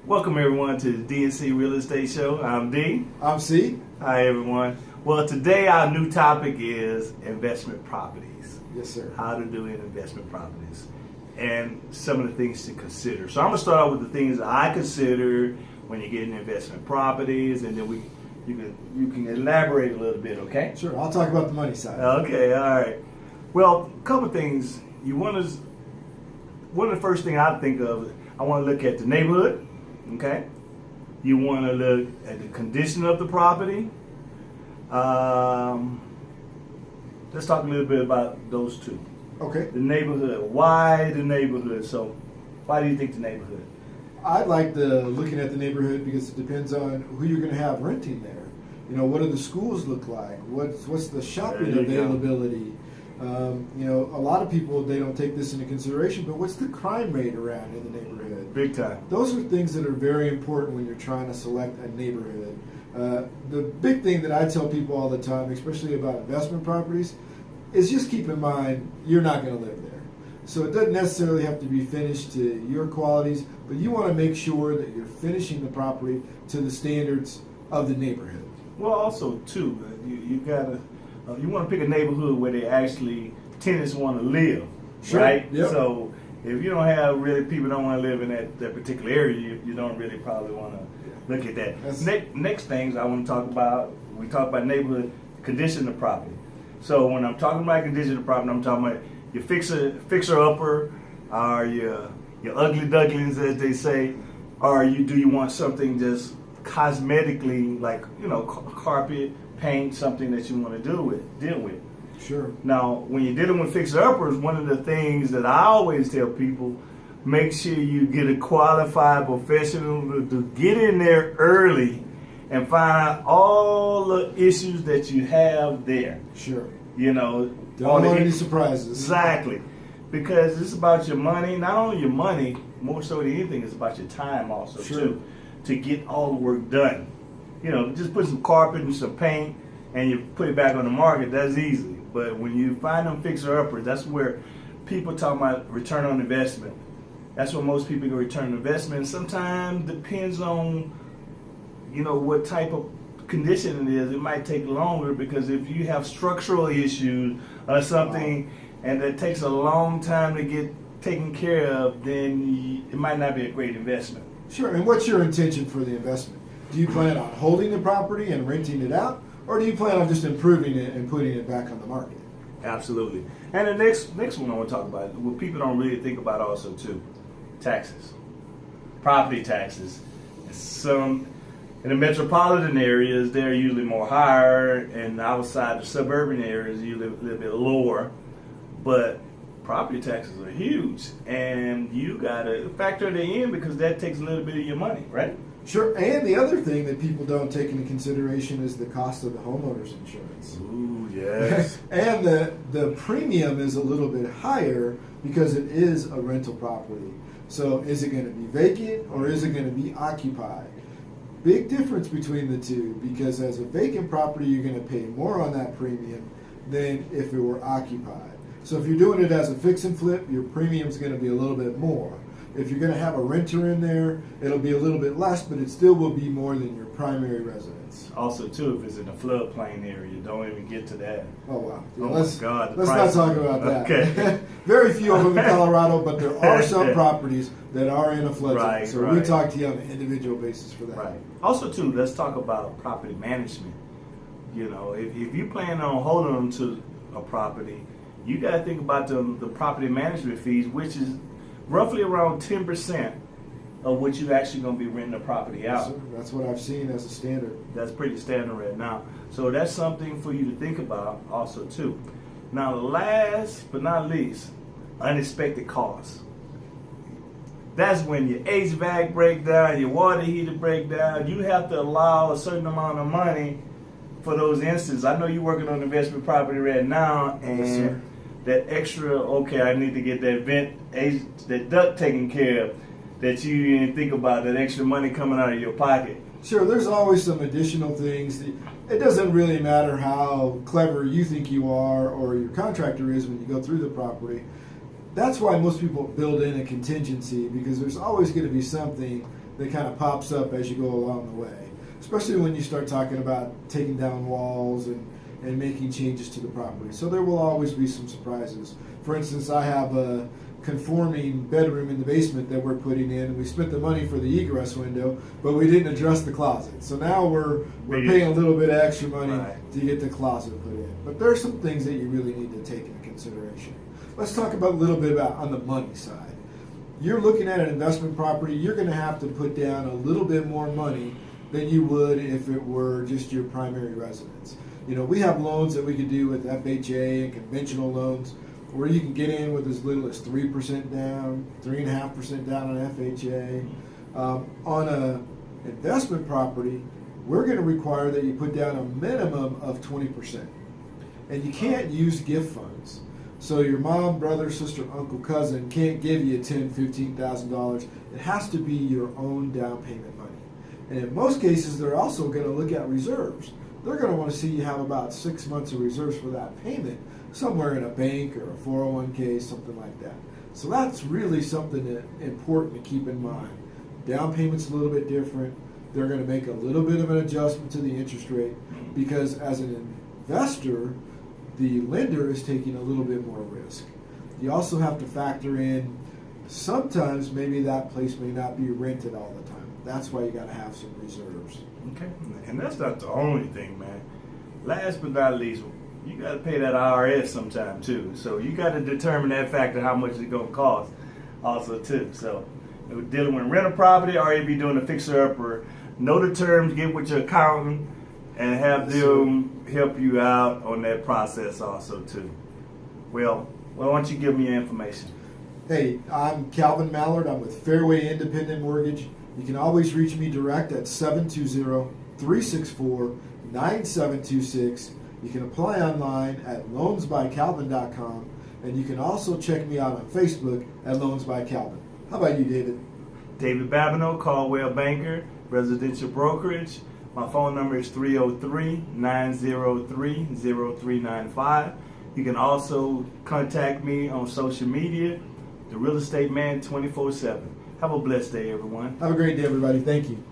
Welcome everyone to the DNC Real Estate Show. I'm D. I'm C. Hi everyone. Well, today our new topic is investment properties. Yes, sir. How to do in investment properties and some of the things to consider. So I'm gonna start out with the things that I consider when you get into investment properties, and then you can elaborate a little bit. Okay. Sure. I'll talk about the money side. Okay. All right. Well, a couple things. One of the first thing I think of. I want to look at the neighborhood. Okay. You want to look at the condition of the property. Let's talk a little bit about those two. Okay. The neighborhood. Why the neighborhood? So, why do you think the neighborhood? I'd like looking at the neighborhood because it depends on who you're going to have renting there. You know, what do the schools look like? What's the shopping There you go. availability? You know, a lot of people, they don't take this into consideration, but what's the crime rate around in the neighborhood? Big time. Those are things that are very important when you're trying to select a neighborhood. The big thing that I tell people all the time, especially about investment properties, is just keep in mind you're not going to live there. So it doesn't necessarily have to be finished to your qualities, but you want to make sure that you're finishing the property to the standards of the neighborhood. Well, also too, you gotta you want to pick a neighborhood where they actually tenants want to live, Sure. right? Yep. So if you don't have really people don't want to live in that particular area, you don't really probably want to look at that. Next things I want to talk about. We talk about neighborhood condition of property. So when I'm talking about condition of property, I'm talking about your fixer upper, or your ugly ducklings, as they say, or do you want something just cosmetically, like carpet, paint, something that you want to deal with. Sure. Now, when you're dealing with fixer uppers, one of the things that I always tell people, make sure you get a qualified professional to get in there early and find out all the issues that you have there. Sure. You know, Don't want any surprises. Exactly. Because it's about your money, not only your money, more so than anything, it's about your time also, Sure. too, to get all the work done. You know, just put some carpet and some paint and you put it back on the market, that's easy. But when you find them fixer-uppers, that's where people talk about return on investment. That's where most people get return on investment. Sometimes depends on, what type of condition it is. It might take longer because if you have structural issues or something, and that takes a long time to get taken care of, then it might not be a great investment. Sure. And what's your intention for the investment? Do you plan on holding the property and renting it out, or do you plan on just improving it and putting it back on the market? Absolutely. And the next one I want to talk about, what people don't really think about also too, taxes, property taxes. Some in the metropolitan areas, they're usually more higher, and outside the suburban areas, usually a little bit lower. But property taxes are huge, and you gotta factor that in because that takes a little bit of your money, right? Sure. And the other thing that people don't take into consideration is the cost of the homeowner's insurance. Ooh, yes. And the premium is a little bit higher because it is a rental property. So is it going to be vacant or is it going to be occupied? Big difference between the two, because as a vacant property, you're going to pay more on that premium than if it were occupied. So if you're doing it as a fix and flip, your premium's going to be a little bit more. If you're going to have a renter in there, it'll be a little bit less, but it still will be more than your primary residence. Also, too, if it's in a floodplain area, don't even get to that. Oh, wow. Yeah, Oh, let's my God. let's not talk about that. Okay. Very few of them in Colorado, but there are some properties that are in a flood zone. Right, So right. we talk to you on an individual basis for that. Right. Also, too, let's talk about property management. If you plan on holding on to a property, you got to think about the property management fees, which is roughly around 10% of what you're actually going to be renting the property Yes, out. sir. That's what I've seen as a standard. That's pretty standard right now. So that's something for you to think about also too. Now, last but not least, unexpected costs. That's when your HVAC break down, your water heater break down. You have to allow a certain amount of money for those instances. I know you're working on investment property right now, and Yes, sir. that extra, I need to get that duct taken care of, that you didn't think about, that extra money coming out of your pocket. Sure, there's always some additional things. It doesn't really matter how clever you think you are or your contractor is when you go through the property. That's why most people build in a contingency, because there's always going to be something that kind of pops up as you go along the way, especially when you start talking about taking down walls and making changes to the property. So there will always be some surprises. For instance, I have a conforming bedroom in the basement that we're putting in, and we spent the money for the egress window, but we didn't address the closet. So now we're paying a little bit of extra money to get the closet put in. But there are some things that you really need to take into consideration. Let's talk about a little bit about on the money side. You're looking at an investment property, you're going to have to put down a little bit more money than you would if it were just your primary residence. You know, we have loans that we could do with FHA and conventional loans where you can get in with as little as 3% down, 3.5% down on FHA. On an investment property, we're going to require that you put down a minimum of 20%. And you can't use gift funds. So your mom, brother, sister, uncle, cousin can't give you $10,000, $15,000. It has to be your own down payment money. And in most cases, they're also going to look at reserves. They're going to want to see you have about 6 months of reserves for that payment, somewhere in a bank or a 401k, something like that. So that's really something that important to keep in mind. Down payment's a little bit different. They're going to make a little bit of an adjustment to the interest rate because as an investor, the lender is taking a little bit more risk. You also have to factor in sometimes maybe that place may not be rented all the time. That's why you got to have some reserves. Okay, and that's not the only thing, man. Last but not least, you got to pay that IRS sometime too. So you got to determine that factor, how much it's going to cost also too. So dealing with rental property, or if you're doing a fixer-upper, know the terms, get with your accountant, and have them help you out on that process also too. Well, why don't you give me your information? Hey, I'm Calvin Mallard. I'm with Fairway Independent Mortgage. You can always reach me direct at 720-364-9726. You can apply online at loansbycalvin.com, and you can also check me out on Facebook at Loans by Calvin. How about you, David? David Babineau, Caldwell Banker, Residential Brokerage. My phone number is 303-903-0395. You can also contact me on social media, The Real Estate Man 24/7. Have a blessed day, everyone. Have a great day, everybody. Thank you.